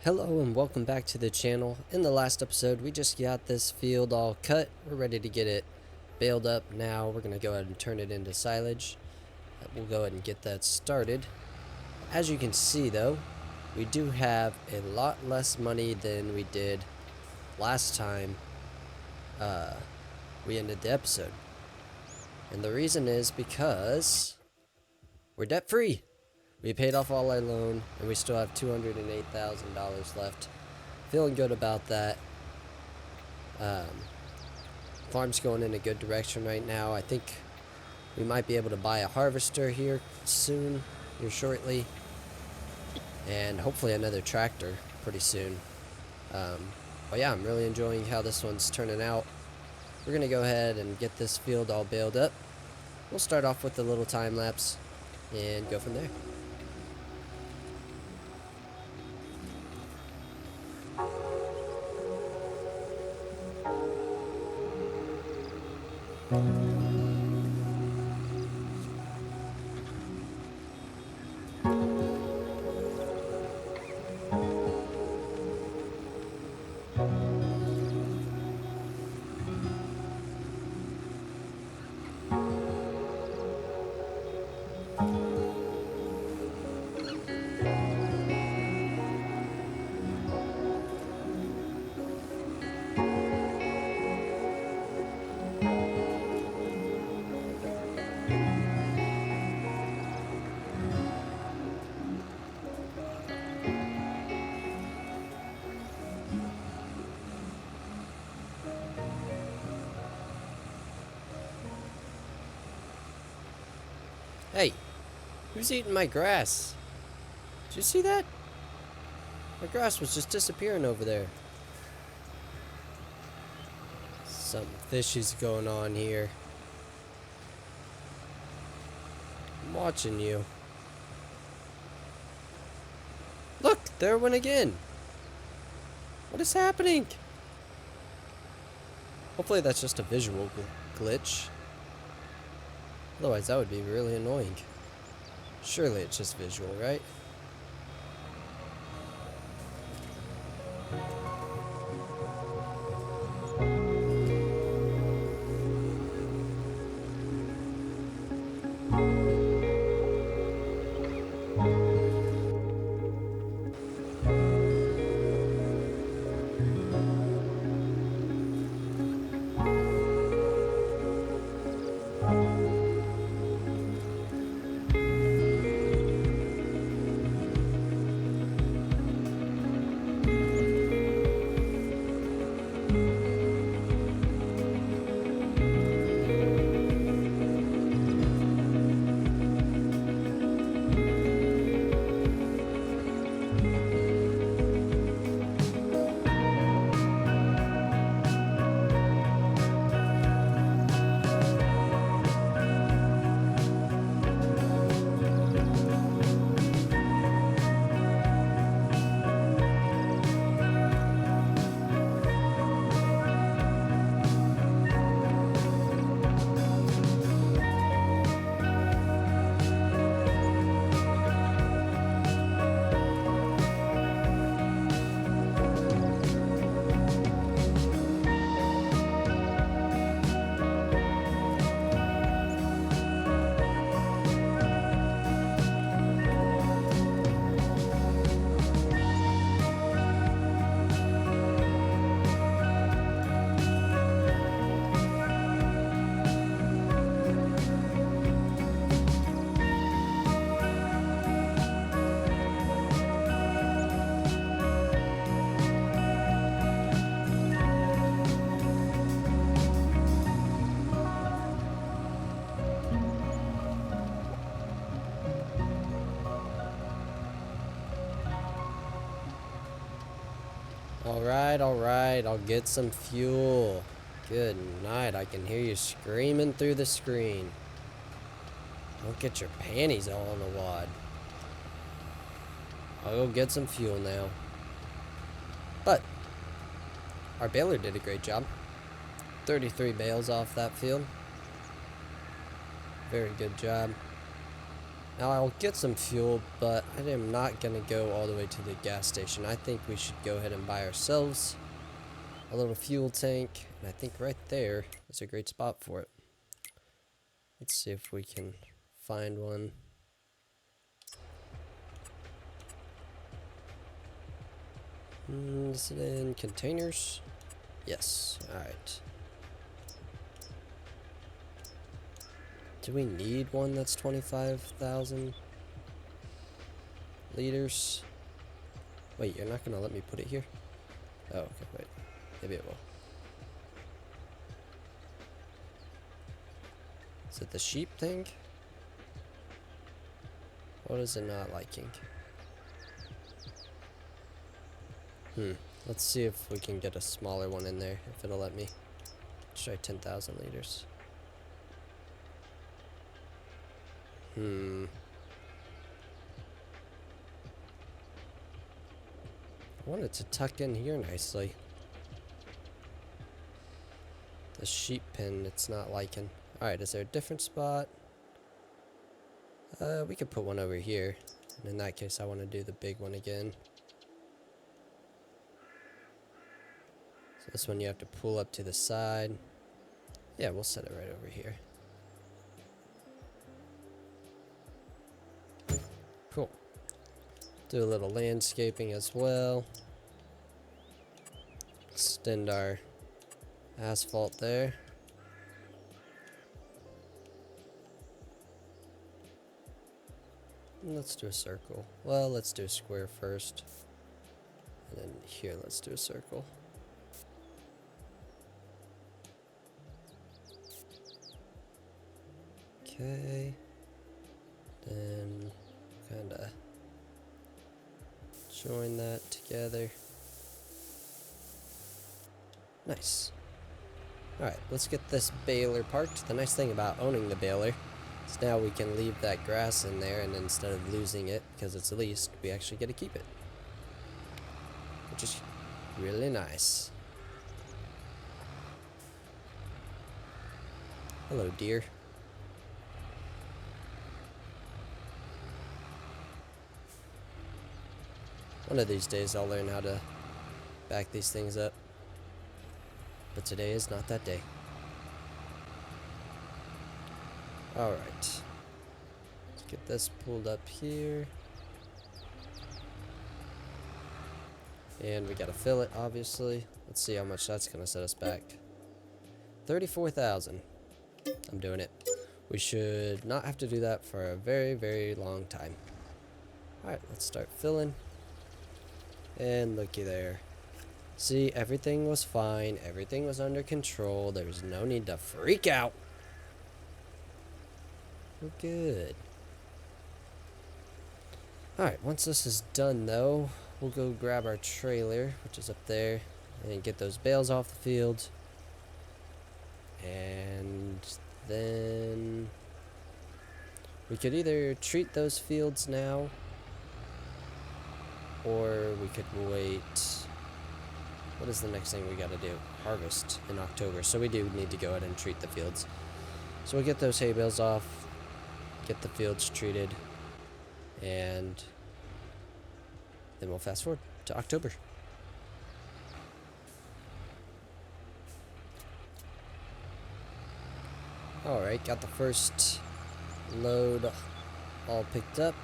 Hello and welcome back to the channel. In the last episode we just got this field all cut. We're ready to get it baled up. Now we're going to go ahead and turn it into silage. We'll go ahead and get that started. As you can see though, we do have a lot less money than we did last time we ended the episode. And the reason is because we're debt free. We paid off all our loan, and we still have $208,000 left. Feeling good about that. Farm's going in a good direction right now. I think we might be able to buy a harvester here soon, here shortly. And hopefully another tractor pretty soon. But yeah, I'm really enjoying how this one's turning out. We're going to go ahead and get this field all baled up. We'll start off with a little time lapse and go from there. Hey, who's eating my grass? Did you see that? My grass was just disappearing over there. Something fishy's going on here. I'm watching you. Look, there it went again. What is happening? Hopefully that's just a visual glitch. Otherwise that would be really annoying. Surely it's just visual, right? Alright, I'll get some fuel. Good night, I can hear you screaming through the screen. Don't get your panties all on the wad. I'll go get some fuel now. But, our baler did a great job. 33 bales off that field. Very good job. Now I'll get some fuel, but I am not going to go all the way to the gas station. I think we should go ahead and buy ourselves a little fuel tank, and I think right there is a great spot for it. Let's see if we can find one. Is it in containers? Yes. Alright. Do we need one that's 25,000 liters? Wait, you're not gonna let me put it here? Oh, okay, wait. Maybe it will. Is it the sheep thing? What is it not liking? Let's see if we can get a smaller one in there, if it'll let me. Let's try 10,000 liters. I want it to tuck in here nicely. The sheep pen, it's not liking. Alright, is there a different spot? We could put one over here. And in that case, I want to do the big one again. So this one you have to pull up to the side. Yeah, we'll set it right over here. Cool. Do a little landscaping as well. Extend our asphalt there. And let's do a circle. Well, let's do a square first. And then here, let's do a circle. Okay. Then kinda join that together. Nice. Alright, let's get this baler parked. The nice thing about owning the baler is now we can leave that grass in there, and instead of losing it because it's leased, we actually get to keep it. Which is really nice. Hello, dear. One of these days I'll learn how to back these things up. But today is not that day. Alright. Let's get this pulled up here. And we gotta fill it, obviously. Let's see how much that's gonna set us back. 34,000. I'm doing it. We should not have to do that for a very, very long time. Alright, let's start filling. And looky there. See, everything was fine. Everything was under control. There was no need to freak out. We're good. Alright, once this is done though, we'll go grab our trailer, which is up there, and get those bales off the field. And then we could either treat those fields now, or we could wait. What is the next thing we gotta do? Harvest in October. So we do need to go ahead and treat the fields. So we'll get those hay bales off, get the fields treated, and then we'll fast forward to October. Alright, got the first load all picked up.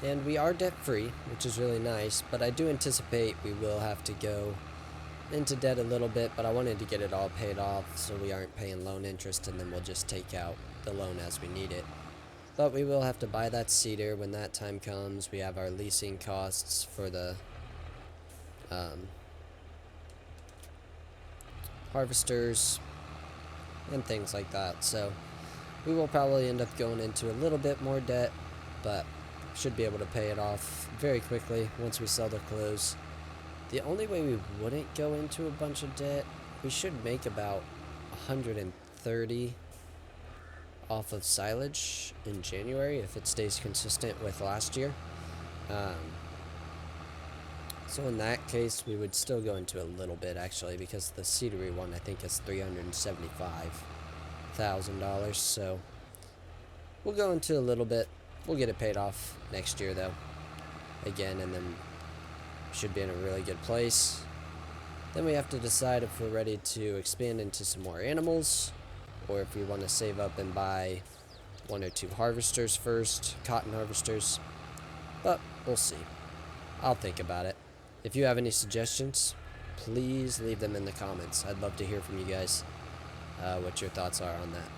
And we are debt-free, which is really nice, but I do anticipate we will have to go into debt a little bit, but I wanted to get it all paid off so we aren't paying loan interest, and then we'll just take out the loan as we need it. But we will have to buy that seeder when that time comes. We have our leasing costs for the harvesters and things like that. So we will probably end up going into a little bit more debt, but should be able to pay it off very quickly once we sell the clothes. The only way we wouldn't go into a bunch of debt, we should make about 130 off of silage in January if it stays consistent with last year. So in that case, we would still go into a little bit actually, because the cedary one I think is $375,000. So we'll go into a little bit. We'll get it paid off next year though. Again, and then should be in a really good place. Then we have to decide if we're ready to expand into some more animals, or if we want to save up and buy 1 or 2 harvesters first, cotton harvesters. But we'll see. I'll think about it. If you have any suggestions, please leave them in the comments. I'd love to hear from you guys what your thoughts are on that.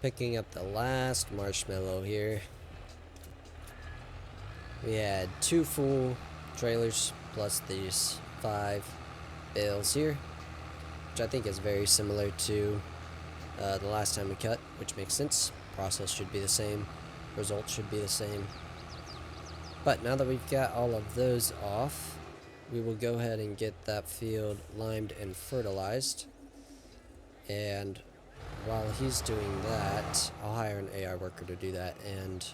Picking up the last marshmallow here. We had 2 full trailers plus these 5 bales here, which I think is very similar to the last time we cut, which makes sense. Process should be the same, results should be the same. But now that we've got all of those off, we will go ahead and get that field limed and fertilized. And while he's doing that, I'll hire an AI worker to do that. And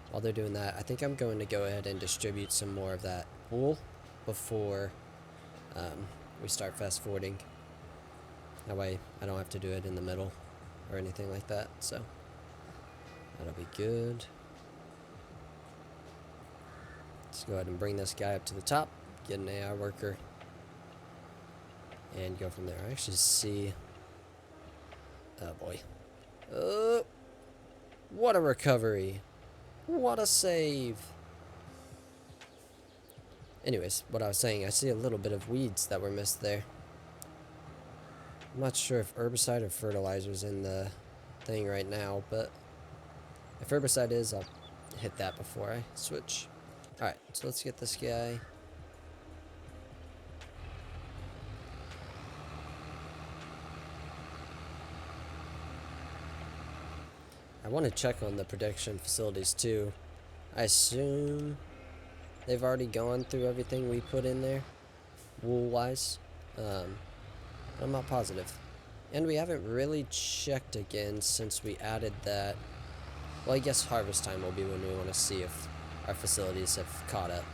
while they're doing that, I think I'm going to go ahead and distribute some more of that wool before we start fast forwarding. That way I don't have to do it in the middle or anything like that, so that'll be good. Let's go ahead and bring this guy up to the top, get an AI worker, and go from there. I actually see... Oh boy. Oh! What a recovery! What a save! Anyways, what I was saying, I see a little bit of weeds that were missed there. I'm not sure if herbicide or fertilizer's in the thing right now, but if herbicide is, I'll hit that before I switch. Alright, so let's get this guy. I want to check on the production facilities too. I assume they've already gone through everything we put in there, wool-wise. I'm not positive. And we haven't really checked again since we added that. Well, I guess harvest time will be when we want to see if our facilities have caught up.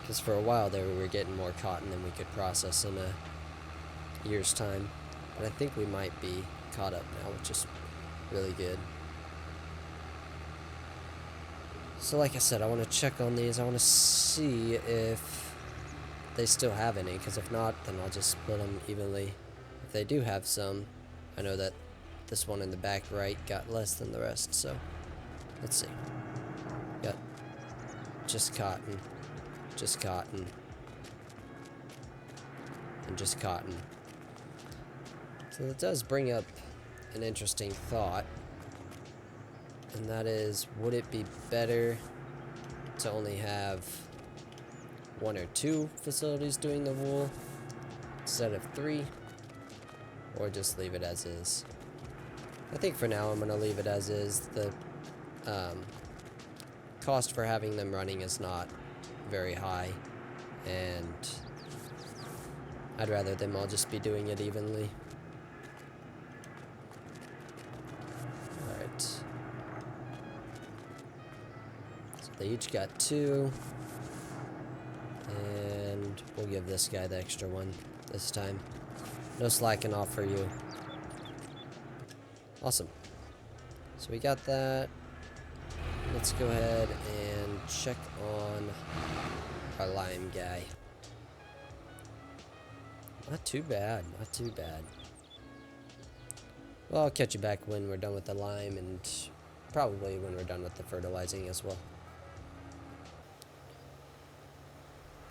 Because for a while there we were getting more cotton than we could process in a year's time. But I think we might be caught up now, which is really good. So like I said, I want to check on these. I want to see if they still have any, because if not, then I'll just split them evenly. If they do have some, I know that this one in the back right got less than the rest, so let's see. Got just cotton, and just cotton. So that does bring up an interesting thought, and that is, would it be better to only have 1 or 2 facilities doing the wool instead of 3, or just leave it as is? I think for now I'm going to leave it as is. The cost for having them running is not very high, and I'd rather them all just be doing it evenly. Alright. So they each got 2. And we'll give this guy the extra one this time. No slacking off for you. Awesome. So we got that. Let's go ahead and check on our lime guy. Not too bad, not too bad. Well, I'll catch you back when we're done with the lime, and probably when we're done with the fertilizing as well.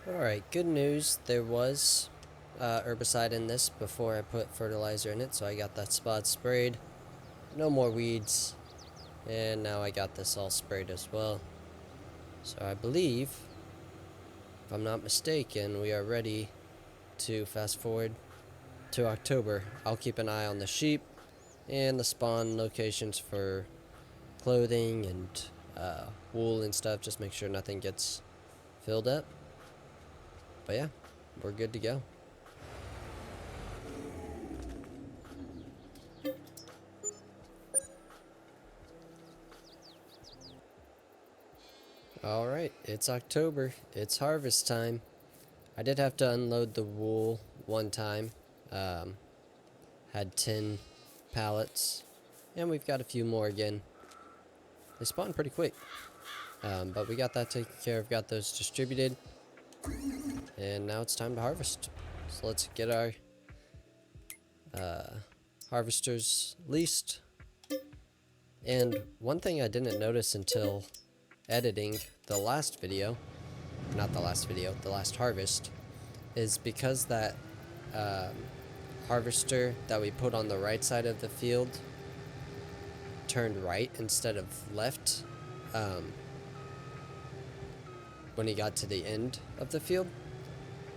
Alright, good news. There was herbicide in this before I put fertilizer in it, so I got that spot sprayed. No more weeds. And now I got this all sprayed as well. So I believe, if I'm not mistaken, we are ready to fast forward to October. I'll keep an eye on the sheep and the spawn locations for clothing and wool and stuff. Just make sure nothing gets filled up. But yeah, we're good to go. Alright, it's October. It's harvest time. I did have to unload the wool one time. had 10 pallets, and we've got a few more again. They spawn pretty quick, but we got that taken care of, got those distributed, and now it's time to harvest. So let's get our harvesters leased. And one thing I didn't notice until editing the last video, not the last video, the last harvest, is because that harvester that we put on the right side of the field turned right instead of left when he got to the end of the field,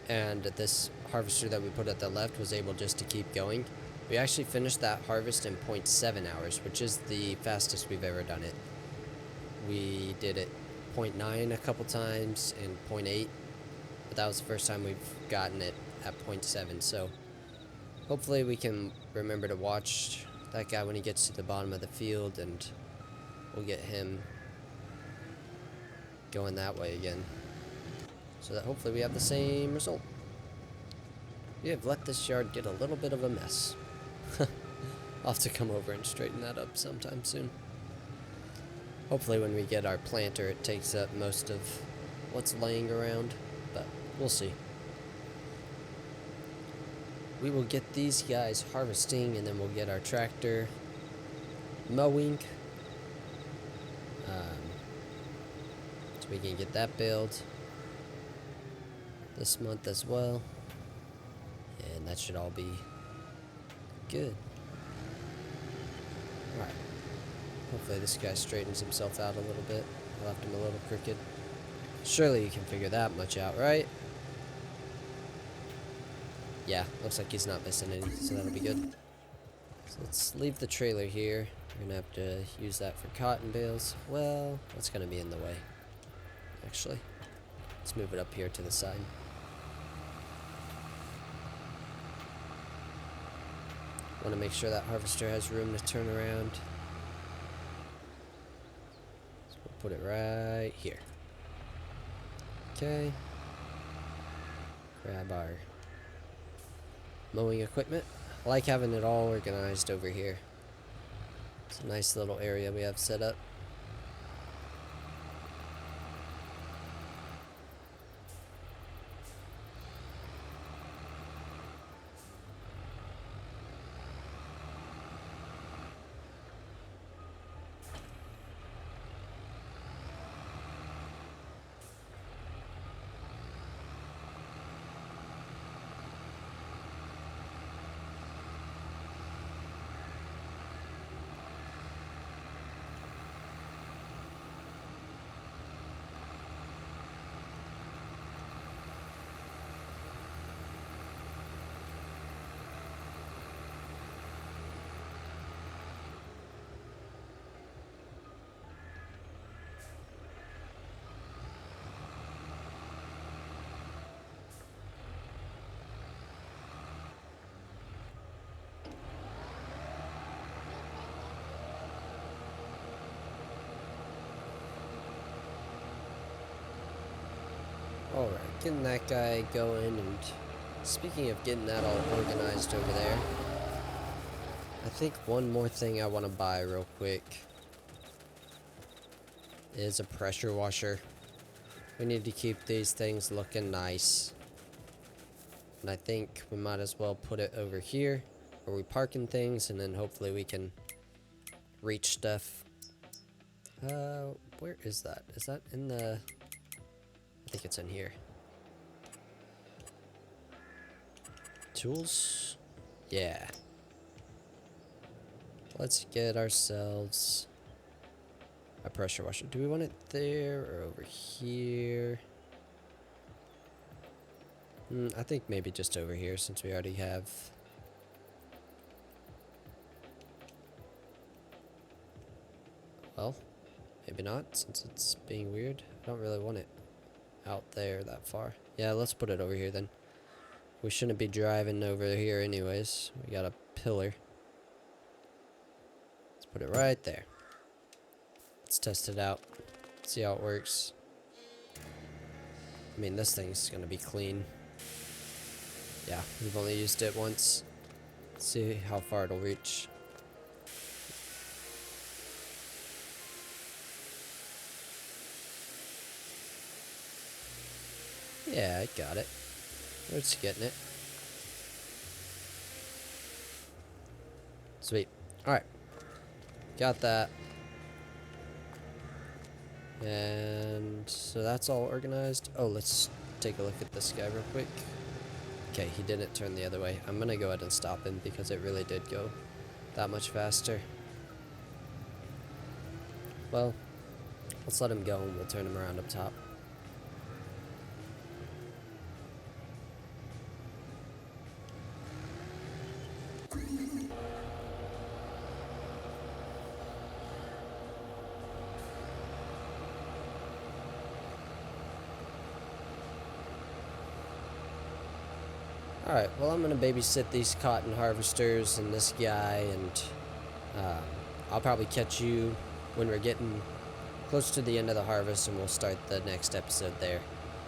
and this harvester that we put at the left was able just to keep going. We actually finished that harvest in 0.7 hours, which is the fastest we've ever done it. We did it 0.9 a couple times and 0.8, but that was the first time we've gotten it at 0.7. So hopefully we can remember to watch that guy when he gets to the bottom of the field, and we'll get him going that way again, so that hopefully we have the same result. We have let this yard get a little bit of a mess. I'll have to come over and straighten that up sometime soon. Hopefully when we get our planter it takes up most of what's laying around, but we'll see. We will get these guys harvesting, and then we'll get our tractor mowing, so we can get that built this month as well, and that should all be good. Alright, hopefully this guy straightens himself out a little bit. I left him a little crooked. Surely you can figure that much out, right? Yeah, looks like he's not missing any, so that'll be good. So let's leave the trailer here. We're gonna have to use that for cotton bales. Well, that's gonna be in the way, actually. Let's move it up here to the side. Want to make sure that harvester has room to turn around. So we'll put it right here. Okay. Grab our mowing equipment. I like having it all organized over here. It's a nice little area we have set up. Alright, getting that guy going, and speaking of getting that all organized over there, I think one more thing I want to buy real quick is a pressure washer. We need to keep these things looking nice. And I think we might as well put it over here where we parking things, and then hopefully we can reach stuff. Where is that? Is that in the... I think it's in here. Tools? Yeah. Let's get ourselves a pressure washer. Do we want it there or over here? I think maybe just over here, since we already have... Well, maybe not, since it's being weird. I don't really want it out there that far. Yeah, let's put it over here then. We shouldn't be driving over here anyways. We got a pillar. Let's put it right there. Let's test it out. See how it works. I mean, this thing's gonna be clean. Yeah, we've only used it once. See how far it'll reach. Yeah, I got it. It's getting it. Sweet. Alright. Got that. And so that's all organized. Oh, let's take a look at this guy real quick. Okay, he didn't turn the other way. I'm gonna go ahead and stop him because it really did go that much faster. Well, let's let him go and we'll turn him around up top. Alright, well, I'm going to babysit these cotton harvesters and this guy, and I'll probably catch you when we're getting close to the end of the harvest, and we'll start the next episode there.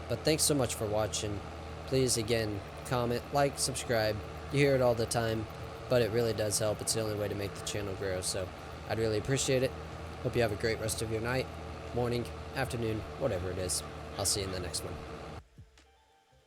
But thanks so much for watching. Please, again, comment, like, subscribe. You hear it all the time, but it really does help. It's the only way to make the channel grow, so I'd really appreciate it. Hope you have a great rest of your night, morning, afternoon, whatever it is. I'll see you in the next one.